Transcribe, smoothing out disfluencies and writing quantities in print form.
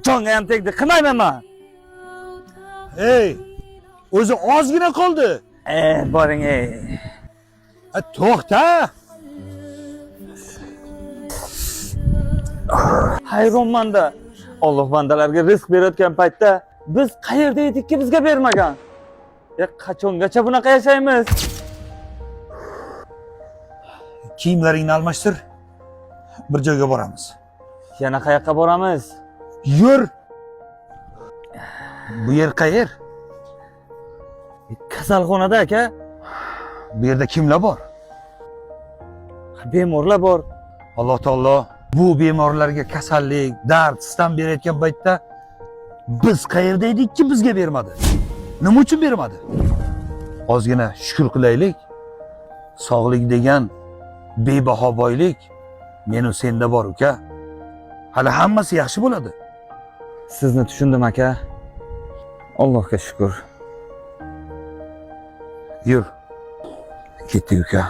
Jonga ham tegdi, qilmayman men. Ey, o'zi ozgina qoldi. Boring ey. To'xta. Hayronmanda. Alloh bandalarga rizq berayotgan paytda biz qayerda edikki bizga bermagan? Qachongacha bunaqa yashaymiz? Kiyimlaringni almashtir. Bir joyga boramiz. Yana qayoqqa boramiz? Yur. Bu yer qayer? Kasalxonada aka. Bu yerda kimlar bor? Bemorlar bor. Alloh taolo bu bemorlarga kasallik, dard, sitam berayotgan paytda biz qayerda edikki bizga bermadi? Nima uchun bermadi? Ozgina shukr qilaylik. Sog'lik degan bebaho boylik meni senda bor uka. Hali hammasi yaxshi bo'ladi. Sizni tushundim aka. Allohga shukr. Yur. Ketdik uka.